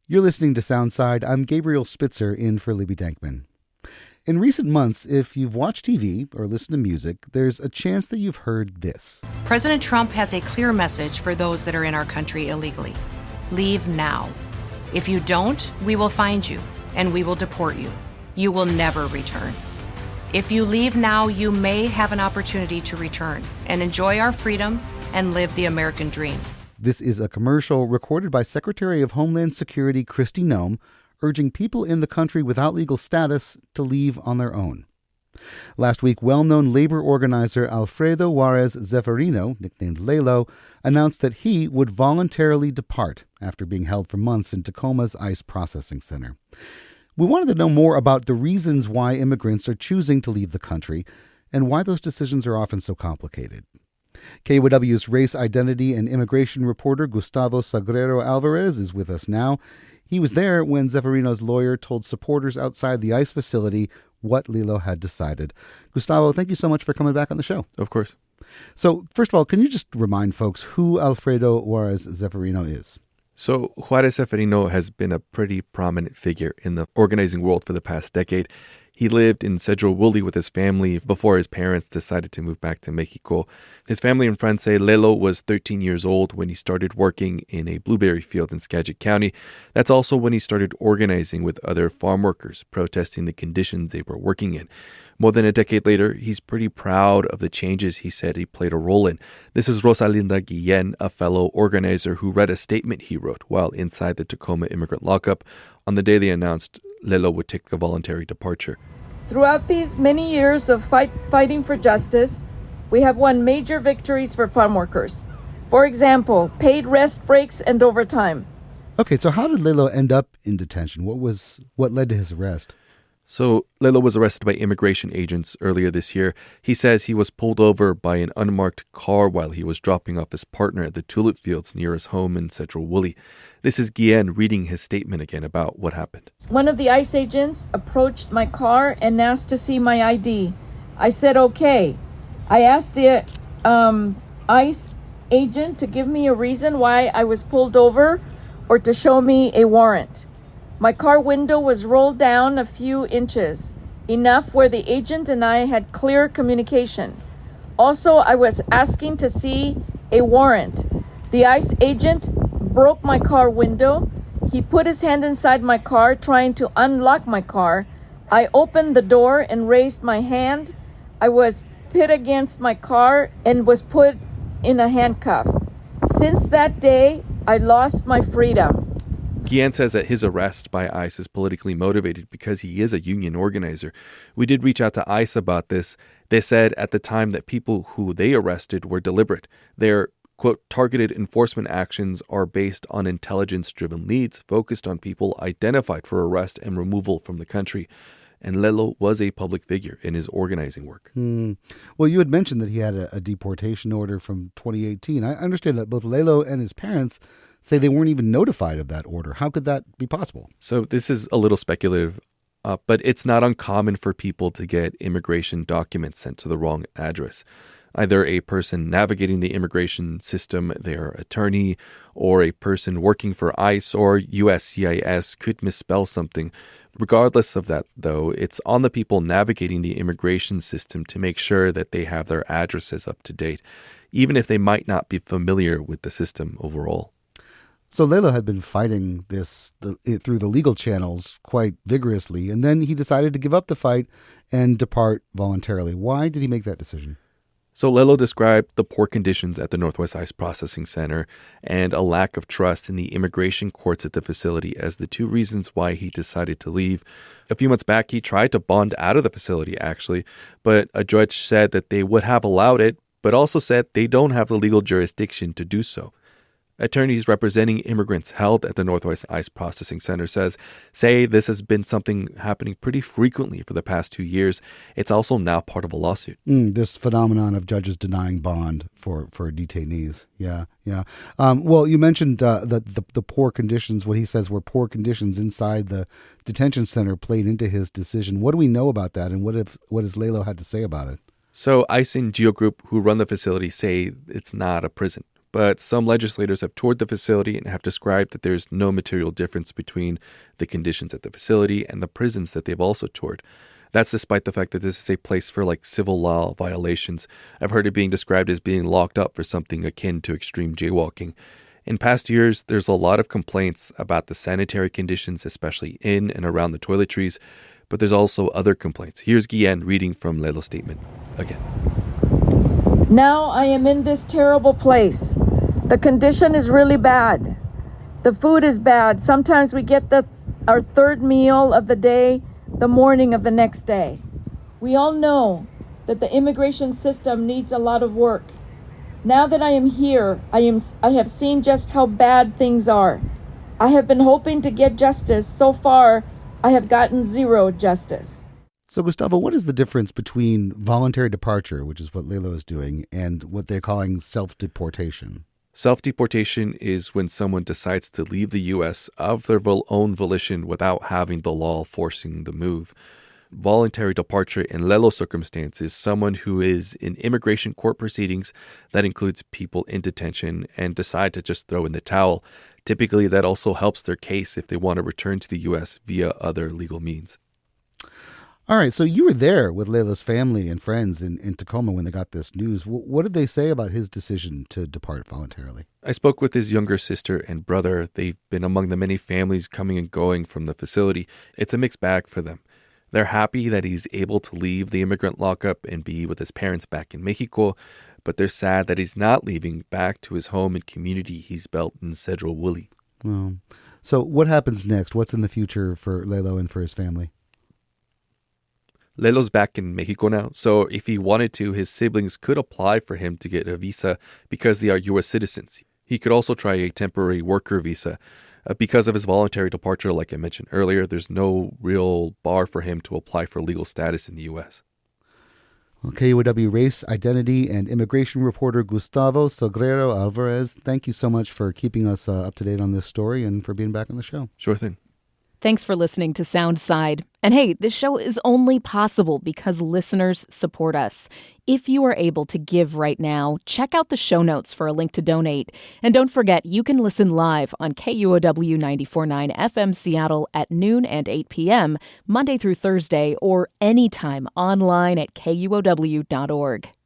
You're listening to Soundside. I'm Gabriel Spitzer in for Libby Dankman. In recent months, if you've watched TV or listened to music, there's a chance that you've heard this. President Trump has a clear message for those that are in our country illegally. Leave now. If you don't, we will find you and we will deport you. You will never return. If you leave now, you may have an opportunity to return and enjoy our freedom and live the American dream. This is a commercial recorded by Secretary of Homeland Security Kristi Noem, urging people in the country without legal status to leave on their own. Last week, well-known labor organizer Alfredo Juarez Zeferino, nicknamed Lelo, announced that he would voluntarily depart after being held for months in Tacoma's ICE processing center. We wanted to know more about the reasons why immigrants are choosing to leave the country and why those decisions are often so complicated. KUOW's race, identity, and immigration reporter Gustavo Sagrero Álvarez is with us now. He was there when Zeferino's lawyer told supporters outside the ICE facility what Lelo had decided. Gustavo, thank you so much for coming back on the show. Of course. So, first of all, can you just remind folks who Alfredo Juarez Zeferino is? So Juarez Zeferino has been a pretty prominent figure in the organizing world for the past decade. He lived in Sagrero with his family before his parents decided to move back to Mexico. His family and friends say Lelo was 13 years old when he started working in a blueberry field in Skagit County. That's also when he started organizing with other farm workers, protesting the conditions they were working in. More than a decade later, he's pretty proud of the changes he said he played a role in. This is Rosalinda Guillen, a fellow organizer who read a statement he wrote while inside the Tacoma immigrant lockup on the day they announced Lelo would take a voluntary departure. Throughout these many years of fighting for justice, we have won major victories for farm workers. For example, paid rest breaks and overtime. Okay, so how did Lelo end up in detention? What led to his arrest? So Lelo was arrested by immigration agents earlier this year. He says he was pulled over by an unmarked car while he was dropping off his partner at the tulip fields near his home in Sagrero. This is Guillen reading his statement again about what happened. One of the ICE agents approached my car and asked to see my ID. I said, okay. I asked the ICE agent to give me a reason why I was pulled over or to show me a warrant. My car window was rolled down a few inches, enough where the agent and I had clear communication. Also, I was asking to see a warrant. The ICE agent broke my car window. He put his hand inside my car, trying to unlock my car. I opened the door and raised my hand. I was pit against my car and was put in a handcuff. Since that day, I lost my freedom. Guillen says that his arrest by ICE is politically motivated because he is a union organizer. We did reach out to ICE about this. They said at the time that people who they arrested were deliberate. Their, quote, targeted enforcement actions are based on intelligence-driven leads focused on people identified for arrest and removal from the country. And Lelo was a public figure in his organizing work. Well, you had mentioned that he had a deportation order from 2018. I understand that both Lelo and his parents say they weren't even notified of that order. How could that be possible? So this is a little speculative, but it's not uncommon for people to get immigration documents sent to the wrong address. Either a person navigating the immigration system, their attorney, or a person working for ICE or USCIS could misspell something. Regardless of that, though, it's on the people navigating the immigration system to make sure that they have their addresses up to date, even if they might not be familiar with the system overall. So Lelo had been fighting this through the legal channels quite vigorously, and then he decided to give up the fight and depart voluntarily. Why did he make that decision? So Lelo described the poor conditions at the Northwest ICE Processing Center and a lack of trust in the immigration courts at the facility as the two reasons why he decided to leave. A few months back, he tried to bond out of the facility, actually, but a judge said that they would have allowed it, but also said they don't have the legal jurisdiction to do so. Attorneys representing immigrants held at the Northwest ICE Processing Center say this has been something happening pretty frequently for the past 2 years. It's also now part of a lawsuit. This phenomenon of judges denying bond for detainees. Yeah. Well, you mentioned the poor conditions. What he says were poor conditions inside the detention center played into his decision. What do we know about that, and what has Lelo had to say about it? So ICE and Geo Group, who run the facility, say it's not a prison. But some legislators have toured the facility and have described that there's no material difference between the conditions at the facility and the prisons that they've also toured. That's despite the fact that this is a place for civil law violations. I've heard it being described as being locked up for something akin to extreme jaywalking. In past years, there's a lot of complaints about the sanitary conditions, especially in and around the toiletries, but there's also other complaints. Here's Guillen reading from Lelo's statement again. Now I am in this terrible place. The condition is really bad. The food is bad. Sometimes we get our third meal of the day the morning of the next day. We all know that the immigration system needs a lot of work. Now that I am here, I have seen just how bad things are. I have been hoping to get justice. So far, I have gotten zero justice. So, Gustavo, what is the difference between voluntary departure, which is what Lelo is doing, and what they're calling self-deportation? Self-deportation is when someone decides to leave the U.S. of their own volition without having the law forcing the move. Voluntary departure in Lelo's circumstance is someone who is in immigration court proceedings that includes people in detention and decide to just throw in the towel. Typically, that also helps their case if they want to return to the U.S. via other legal means. All right, so you were there with Lelo's family and friends in Tacoma when they got this news. What did they say about his decision to depart voluntarily? I spoke with his younger sister and brother. They've been among the many families coming and going from the facility. It's a mixed bag for them. They're happy that he's able to leave the immigrant lockup and be with his parents back in Mexico, but they're sad that he's not leaving back to his home and community he's built in Sagrero Woolley. Well, so what happens next? What's in the future for Lelo and for his family? Lelo's back in Mexico now, so if he wanted to, his siblings could apply for him to get a visa because they are U.S. citizens. He could also try a temporary worker visa. Because of his voluntary departure, like I mentioned earlier, there's no real bar for him to apply for legal status in the U.S. Well, KUOW Race, Identity, and Immigration reporter Gustavo Sagrero Álvarez, thank you so much for keeping us up to date on this story and for being back on the show. Sure thing. Thanks for listening to Soundside. And hey, this show is only possible because listeners support us. If you are able to give right now, check out the show notes for a link to donate. And don't forget, you can listen live on KUOW 94.9 FM Seattle at noon and 8 p.m., Monday through Thursday, or anytime online at KUOW.org.